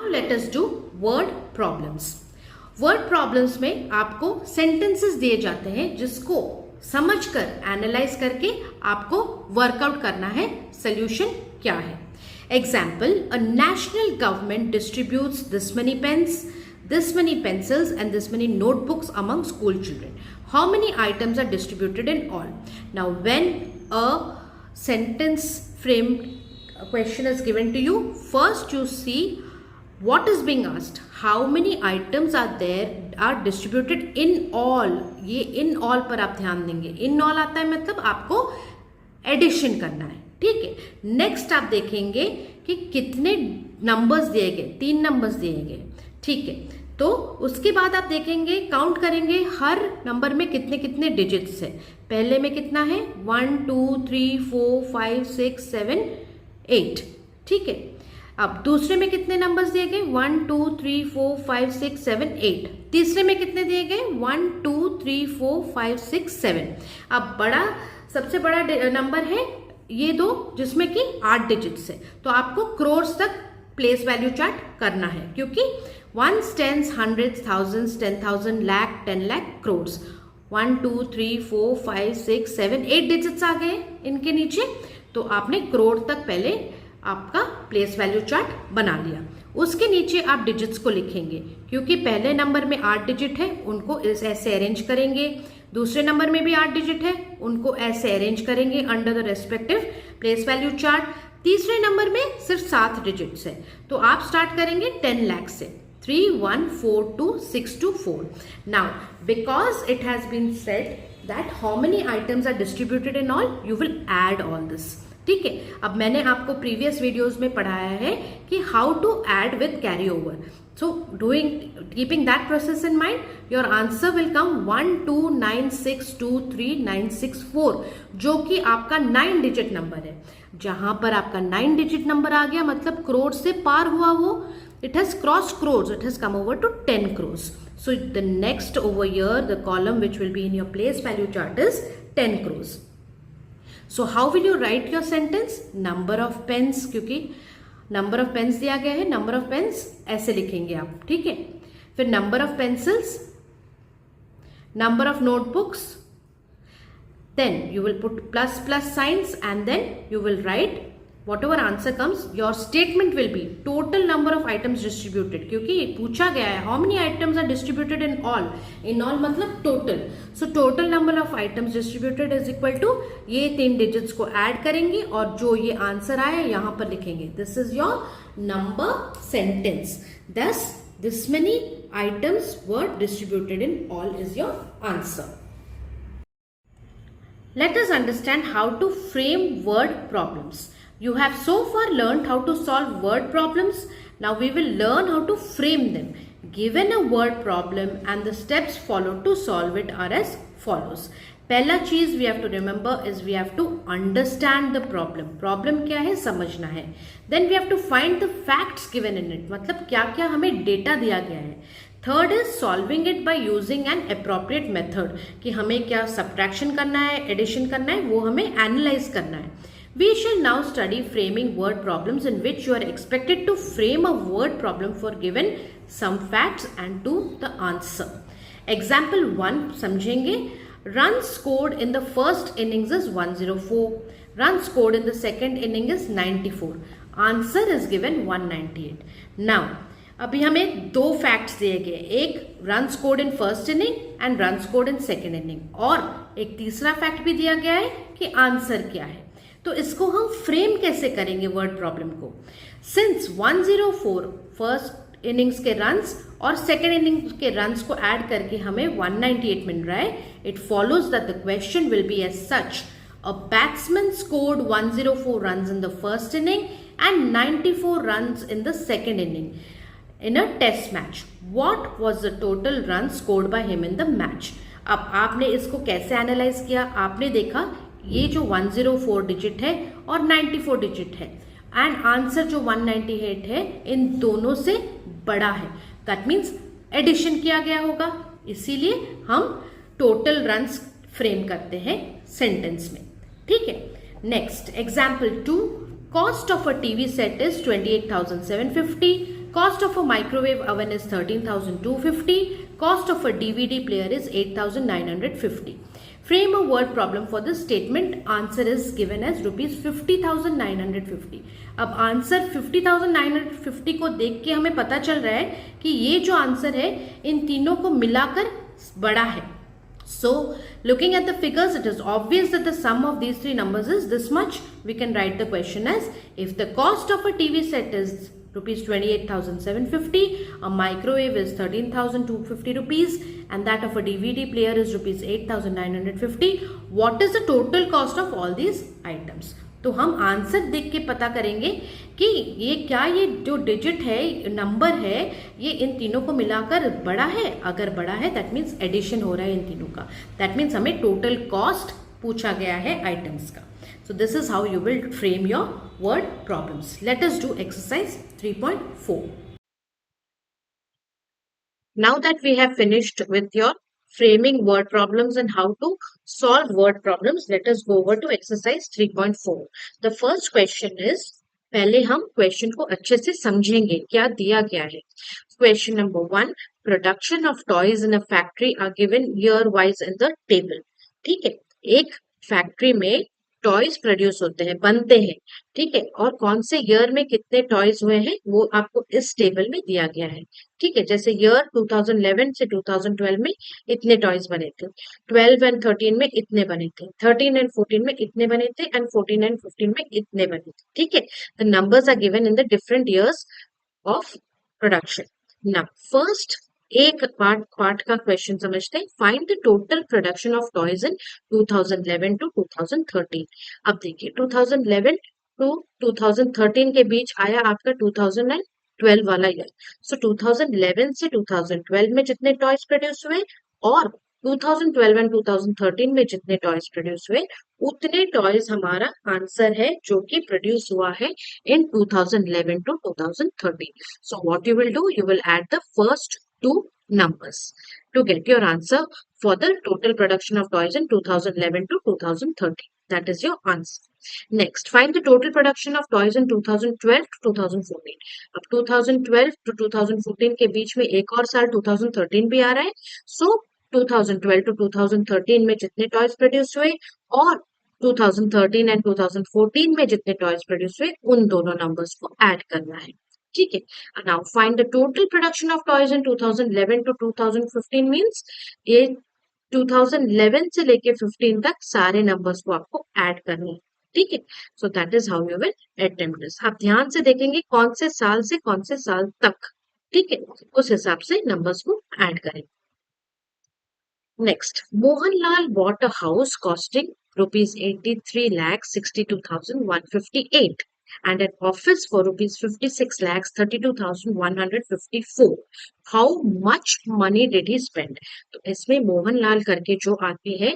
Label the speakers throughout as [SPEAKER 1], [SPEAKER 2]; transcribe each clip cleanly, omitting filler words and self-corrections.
[SPEAKER 1] Let us do word problems. Word problems में आपको sentences दिए जाते हैं जिसको समझकर एनालाइज करके आपको वर्कआउट करना है सोल्यूशन क्या है। Example, a national government distributes this many pens, this many pencils and this many notebooks among school children. How many items are distributed in all? Now when a sentence framed question is given to you, first you see what is being asked, how many items are there are distributed in all। ये in all पर आप ध्यान देंगे। in all आता है मतलब आपको addition करना है, ठीक है। नेक्स्ट आप देखेंगे कि कितने नंबर्स दिए गए, 3 नंबर्स दिए गए, ठीक है। तो उसके बाद आप देखेंगे, काउंट करेंगे हर नंबर में कितने कितने डिजिट्स है। पहले में कितना है 1 2 3 4 5 6 7 8, ठीक है। अब दूसरे में कितने नंबर्स दिए गए 1 2 3 4 5 6 7 8। तीसरे में कितने दिए गए 1 2 3 4 5 6 7। अब सबसे बड़ा नंबर है ये दो जिसमें कि 8 डिजिट्स है। तो आपको क्रोर्स तक प्लेस वैल्यू चार्ट करना है, क्योंकि ones, tens, hundreds, thousands, 10,000, lakh, 10 lakh, crores। 1 2 3 4 5 6 7 8 digits आ गए इनके नीचे। तो आपने करोड़ तक पहले आपका प्लेस वैल्यू चार्ट बना लिया। उसके नीचे आप डिजिट्स को लिखेंगे, क्योंकि पहले नंबर में 8 डिजिट है, उनको ऐसे अरेंज करेंगे। दूसरे नंबर में भी 8 डिजिट है, उनको ऐसे अरेंज करेंगे under the respective place value chart. तीसरे नंबर में सिर्फ 7 डिजिट्स है, तो आप स्टार्ट करेंगे 10 लाख से, 3 1 4 2 6 2 4। Now because it has been said that how many items are distributed in all, you will add all this, ठीक है। अब मैंने आपको प्रीवियस वीडियोस में पढ़ाया है कि how to add with carry over. So keeping that process in mind, your answer will come 1 2 9 6 2 3 9 6 4, जो कि आपका 9 डिजिट नंबर है। जहां पर आपका 9 डिजिट नंबर आ गया मतलब करोड़ से पार हुआ वो, it has crossed crores, it has come over to 10 crores। So the next over here, the column which will be in your place value chart is 10 crores। So how will you write your sentence? Number of pens, क्योंकि number of pens दिया गया है, number of pens ऐसे लिखेंगे आप, ठीक है। फिर number of pencils, number of notebooks, then you will put plus signs and then you will write whatever answer comes। your statement will be total number of items distributed, क्योंकि पूछा गया है how many items are distributed in all। in all मतलब total। so total number of items distributed is equal to, ये 3 digits को add करेंगे और जो ये आंसर आया यहाँ पर लिखेंगे। this is your number sentence। thus this many items were distributed in all is your answer। let us understand how to frame word problems। You have so far learned how to solve word problems. Now we will learn how to frame them. Given a word problem and the steps followed to solve it are as follows। पहला चीज we have to remember is we have to understand the problem। problem क्या है समझना है। then we have to find the facts given in it, मतलब क्या क्या हमें डेटा दिया गया है। Third is solving it by using an appropriate method, कि हमें क्या सब्ट्रैक्शन करना है, एडिशन करना है, वो हमें एनालाइज करना है। We shall now study framing word problems in which you are expected to frame a word problem for given some facts and to the answer। Example 1 समझेंगे। Runs scored in the first innings is 104. Runs scored in the second inning is 94. Answer is given 198. Now अभी हमें 2 facts दिए गए, एक run scored in first inning and run scored in second inning, और एक तीसरा fact भी दिया गया है कि आंसर क्या है। तो इसको हम फ्रेम कैसे करेंगे वर्ड प्रॉब्लम को। सिंस 104 फर्स्ट इनिंग्स के रन्स और सेकेंड इनिंग्स के रन्स को ऐड करके हमें 198 मिल रहा है, it follows that the question will be as such. A batsman scored 104 runs in the first inning and 94 runs in the second inning in a test match। what was the total run scored by him in the match। अब आपने इसको कैसे analyse किया, आपने देखा ये जो 104 digit है और 94 डिजिट है एंड आंसर जो 198 है इन दोनों से बड़ा है, दैट मीन्स एडिशन किया गया होगा, इसीलिए हम टोटल रन्स फ्रेम करते हैं सेंटेंस में, ठीक है। Next example 2, cost of a TV set is 28,750। Cost of a microwave oven is 13,250. Cost of a DVD player is 8,950. Frame a word problem for this statement. Answer is given as rupees 50,950. अब answer 50,950 को देख के हमें पता चल रहा है कि ये जो आंसर है इन तीनों को मिलाकर बड़ा है. So, looking at the figures, it is obvious that the sum of these three numbers is this much. We can write the question as, if the cost of a TV set is rupees 28,750, a microwave is 13,250 rupees, and that of a DVD player is rupees 8,950, what is the total cost of all these items? तो हम answer देख के पता करेंगे कि ये क्या, ये जो डिजिट है, नंबर है, ये इन तीनों को मिलाकर बड़ा है. अगर बड़ा है दैट मीन्स एडिशन हो रहा है इन तीनों का. दैट मीन्स हमें टोटल कॉस्ट पूछा गया है आइटम्स का. So this is how you will frame your word problems. Let us do exercise 3.4. Now that we have finished with your framing word problems and how to solve word problems, let us go over to exercise 3.4. The first question is, पहले हम question को अच्छे से समझेंगे क्या दिया गया है. Question number 1, production of toys in a factory are given year wise in the table. ठीक है, एक फैक्ट्री में टॉयज प्रोड्यूस होते हैं, बनते हैं. ठीक है, और कौन से ईयर में कितने टॉयज हुए हैं वो आपको इस टेबल में दिया गया है. ठीक है, जैसे ईयर 2011 से 2012 में इतने टॉयज बने थे, 12 एंड 13 में इतने बने थे, 13 एंड 14 में इतने बने थे, एंड 14 एंड 15 में इतने बने थे. ठीक है, the numbers are given in the different years of production. Now first एक पार्ट का क्वेश्चन समझते हैं. Find the total production of toys in 2011 to 2013. अब देखिए 2011 टू 2013 के बीच आया आपका 2012 वाला ईयर. सो 2011 से 2012 में जितने टॉयज प्रोड्यूस हुए और 2012 एंड 2013 में जितने टॉयज प्रोड्यूस हुए उतने टॉयज हमारा आंसर है जो कि प्रोड्यूस हुआ है in 2011 to 2013. So what you will do, you will add the first two numbers to get your answer for the total production of toys in 2011 to 2013. That is your answer. Next, find the total production of toys in 2012 to 2014. अब 2012 to 2014 के बीच में एक और साल 2013 भी आ रहा है. So 2012 to 2013 में जितने टॉयज प्रोड्यूस हुए और 2013 एंड 2014 में जितने टॉयज प्रोड्यूस हुए उन दोनों नंबर्स को ऐड करना है. ठीक है, now find the total production of toys in 2011 to 2015 means ये 2011 से लेके 15 तक सारे नंबर्स को आपको ऐड करने हैं. ठीक है, so that is how you will attempt this. आप ध्यान से देखेंगे कौन से साल से कौन से साल तक. ठीक है, उस हिसाब से नंबर्स को ऐड करें. Next, Mohanlal bought a house costing rupees 83,62,158 and an office for rupees 56,32,154. How much money did he spend? तो इसमें मोहनलाल करके जो आदमी है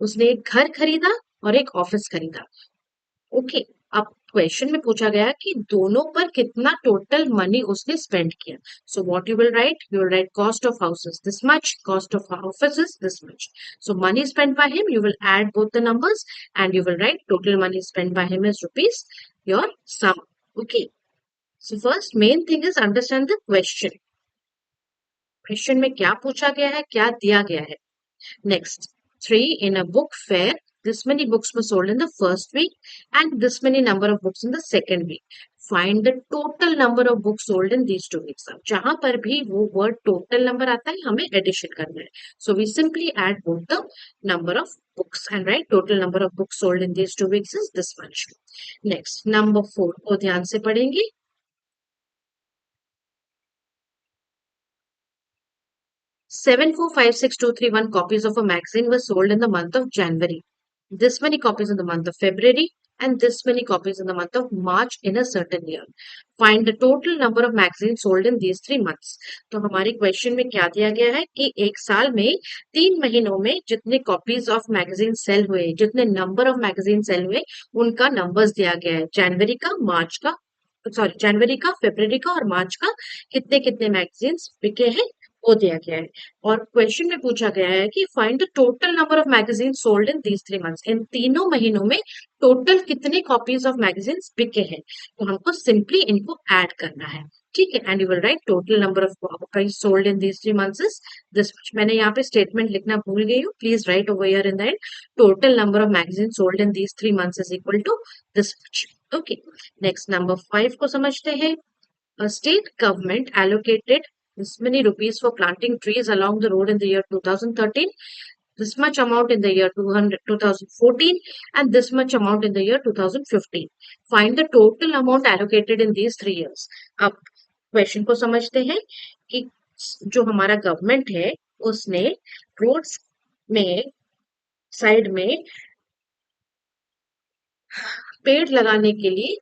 [SPEAKER 1] उसने एक घर खरीदा और एक ऑफिस खरीदा. ओके, अब क्वेश्चन में पूछा गया कि दोनों पर कितना टोटल मनी उसने स्पेंड किया. सो what you will right, you will right cost of house is this much, cost of office is this much. So money spend by him, you will add both the numbers and you will write total money spend by him is rupees your sum. Okay, so first main thing is understand the question. Question में क्या पूछा गया है, क्या दिया गया है. Next, 3 in a book fair, this many books were sold in the first week and this many number of books in the second week. Find the total number of books sold in these 2 weeks. अब जहां पर भी वो word total number आता है हमें addition करना है. So we simply add both the number of books and write total number of books sold in these 2 weeks is this much. Next, number 4 को ध्यान से पढ़ेंगे. 7456,231 copies of a magazine were sold in the month of January. This many copies in the month of February and this many copies in the month of March in a certain year. Find the total number of magazines sold in these 3 months. तो हमारी question में क्या दिया गया है कि एक साल में 3 महीनों में जितने कॉपीज ऑफ मैगजीन सेल हुए, जितने नंबर ऑफ मैगजीन सेल हुए उनका नंबर्स दिया गया है. जनवरी का, फरवरी का और मार्च का कितने कितने मैगजीन्स बिके हैं वो दिया गया है. और क्वेश्चन में पूछा गया है कि find the total number of magazine sold in these 3 months. इन तीनों महीनों में टोटल कितने कॉपीज ऑफ मैगजीन्स बिके हैं. तो हमको सिंपली इनको ऐड करना है. ठीक है, and you will write total number of copies sold in these 3 months is this much. मैंने यहाँ पे स्टेटमेंट लिखना भूल गई हूँ, please write over here in the end total number of magazine sold in these 3 months is equal to this much. Okay, next number 5 को समझते हैं। A state government allocated this many rupees for planting trees along the road in the year 2013, this much amount in the year 2014, and this much amount in the year 2015. Find the total amount allocated in these 3 years. अब question को समझते हैं कि जो हमारा government है उसने roads में साइड में पेड़ लगाने के लिए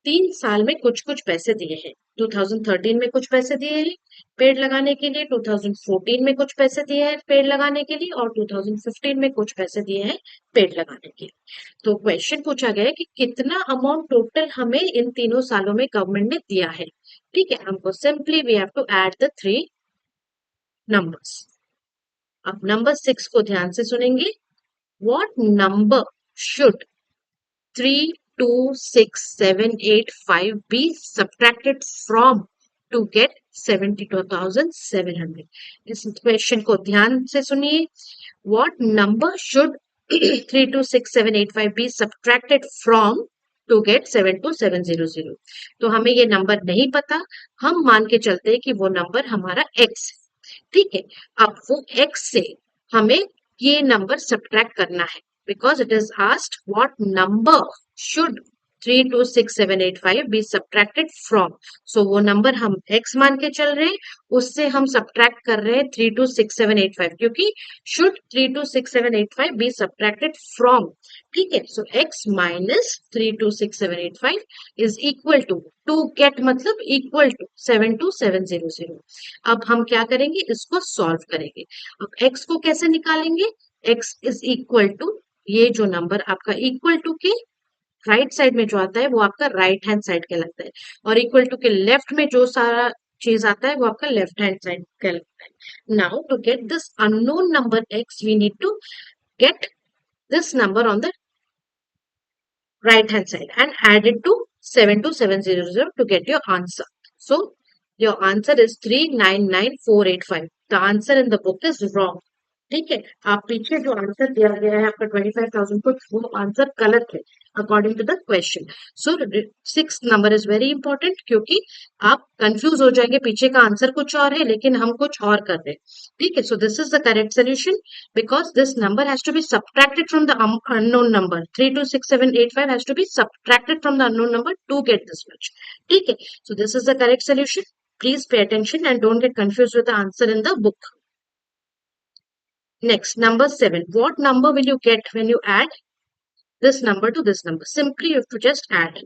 [SPEAKER 1] 3 साल में कुछ कुछ पैसे दिए हैं। 2013 में कुछ पैसे दिए हैं पेड़ लगाने के लिए, 2014 में कुछ पैसे दिए हैं पेड़ लगाने के लिए, और 2015 में कुछ पैसे दिए हैं पेड़ लगाने के लिए। तो क्वेश्चन पूछा गया है कि कितना अमाउंट टोटल हमें इन तीनों सालों में गवर्नमेंट ने दिया है। ठीक है, हमको simply we have to add the 3 numbers. अब नंबर 6 को ध्यान से सुनेंगे। What number should 326,785 be subtracted from to get 72,700? इस क्वेश्चन को ध्यान से सुनिए। What number should 326,785 be subtracted from to get 72,700? तो हमें ये नंबर नहीं पता, हम मान के चलते हैं कि वो नंबर हमारा x है। ठीक है, अब वो x से हमें ये नंबर सब्ट्रैक्ट करना है, because it is asked what number should 326,785 be subtracted from. So वो नंबर हम x मान के चल रहे हैं, उससे हम सब्ट्रैक्ट कर रहे हैं 326,785, क्योंकि should 326,785 be subtracted from. ठीक है, so x minus 326,785 is equal to get मतलब equal to 72,700. अब हम क्या करेंगे, इसको सॉल्व करेंगे। अब x को कैसे निकालेंगे, x इज इक्वल टू ये जो नंबर आपका इक्वल टू के राइट साइड में जो आता है वो आपका राइट हैंड साइड कहलाता है, और इक्वल टू के लेफ्ट में जो सारा चीज आता है वो आपका लेफ्ट हैंड साइड कहलाता है। Now to get this unknown number x we need to get this number on the right hand side and add it to 72700 to get your answer. So your answer is 399,485. The answer in the book is wrong. ठीक है, आप पीछे जो answer दिया गया है आपका 25,000 को, वो आंसर गलत है according to the question. So 6 number is very important, क्योंकि आप कंफ्यूज हो जाएंगे, पीछे का आंसर कुछ और है लेकिन हम कुछ और कर रहे हैं। ठीक है, so this is the correct solution because this number has to be subtracted from the unknown number. 326,785 has to be subtracted from the unknown number to get this much. ठीक है, so this is the correct solution. Please pay attention and don't get confused with the answer in the book. Next, number 7. What number will you get when you add this number to this number? Simply you have to just add.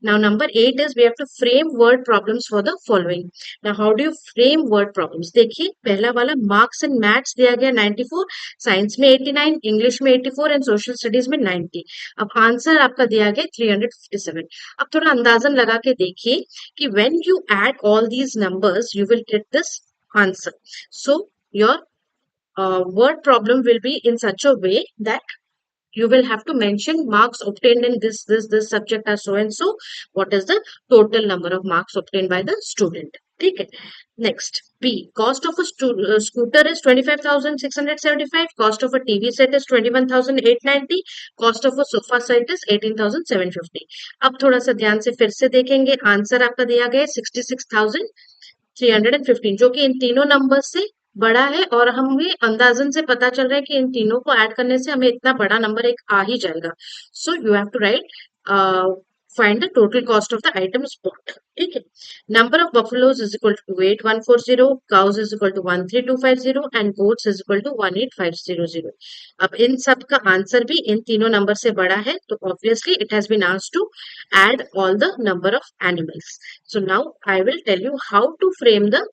[SPEAKER 1] Now number 8 is we have to frame word problems for the following. Now how do you frame word problems? देखिए, पहला वाला marks in maths दिया गया 94, science में 89, English में 84 and social studies में 90। अब answer आपका दिया गया 357। अब थोड़ा अंदाजन लगा के देखिए कि when you add all these numbers you will get this answer. So your word problem will be in such a way that you will have to mention marks obtained in this subject as so and so. What is the total number of marks obtained by the student? ठीक है, next B. Cost of a scooter is 25,675. Cost of a TV set is 21,890. Cost of a sofa set is 18,750. अब थोड़ा सा ध्यान से फिर से देखेंगे, आंसर आपका दिया गया 66,315, जो कि इन तीनों नंबर से बड़ा है, और हमें अंदाजन से पता चल रहा है कि इन तीनों को ऐड करने से हमें इतना बड़ा नंबर एक आ ही जाएगा। So you have to write find the total cost of the item spot. ठीक है, number of buffaloes is equal to 8,140, cows is equal to 13,250 and goats is equal to 18,500। अब इन सब का आंसर भी इन तीनों नंबर से बड़ा है, तो obviously it has been asked to add all the number of animals. So now I will tell you how to frame the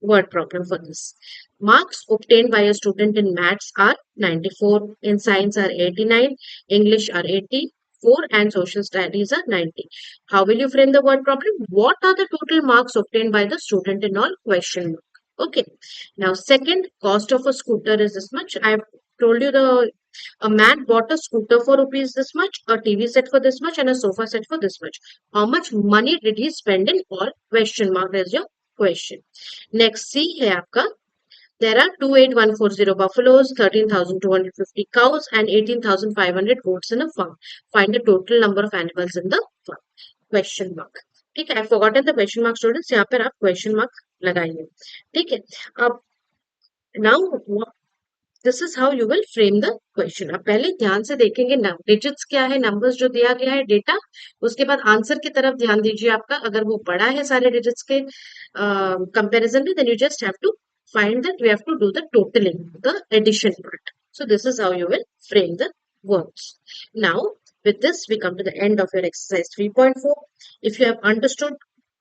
[SPEAKER 1] word problem for this. Marks obtained by a student in maths are 94, in science are 89, English are 84 and social studies are 90. How will you frame the word problem? What are the total marks obtained by the student in all? Question mark. Okay. Now second, cost of a scooter is this much. I have told you the A man bought a scooter for rupees this much, a TV set for this much, and a sofa set for this much. How much money did he spend in all? Question mark is your question. Next C है आपका. There are 28140 buffaloes, 13,250 cows, and 18,500 goats in a farm. Find the total number of animals in the farm. Question mark. ठीक है, I forgotten the question mark students. यहाँ पर आप question mark लगाइए. ठीक है. अब now this is how you will frame the question. अब पहले ध्यान से देखेंगे ना डिजिट्स क्या है, नंबर्स जो दिया गया है डेटा, उसके बाद आंसर की तरफ ध्यान दीजिए. आपका अगर वो बड़ा है सारे डिजिट्स के कंपैरिजन में, then you just have to find that we have to do the totaling, the addition part. So this is how you will frame the words. Now with this we come to the end of your exercise 3.4. If you have understood,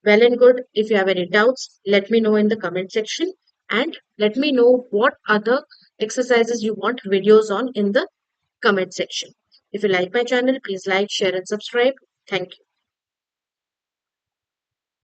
[SPEAKER 1] well and good. If you have any doubts, let me know in the comment section, and let me know what other exercises you want videos on in the comment section. If you like my channel, please like, share and subscribe. Thank you.